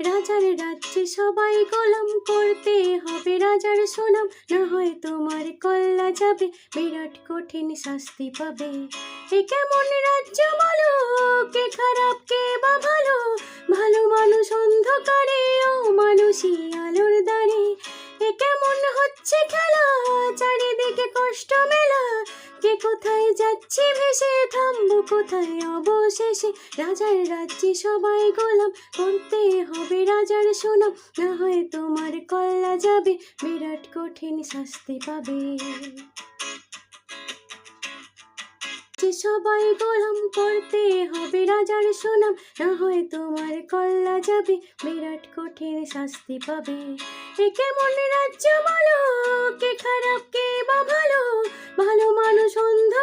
রাজার রাজ্যে সবাই গোলাম, করতে হবে রাজার সুনাম, না হয় তোমার কল্লা যাবে, বিরাট কঠিন শাস্তি পাবে। এ কেমন রাজ্য বলো, কে খারাপ কে বা ভালো, ভালো মানুষ অন্ধকারে, অমানুষী আলোর দ্বারে। এ কেমন হচ্ছে খেলা, চারিদিকে কষ্ট মেলা, কে কোথায় যাচ্ছে ভেসে, থামবো কোথায় অবশেষে। রাজার রাজ্যে সবাই গোলাম, করতে হবে রাজার সুনাম, না হয় তোমার কল্লা যাবে, বিরাট কঠিন শাস্তি পাবে। সবাই গোলাম, করতে হবে রাজার সুনাম, না হয় তোমার কল্লা যাবে, বিরাট কঠিন শাস্তি পাবে। এ কেমন রাজ্য বলো, কে খারাপ কে বা ভালো, ভালো মানুষ অন্ধ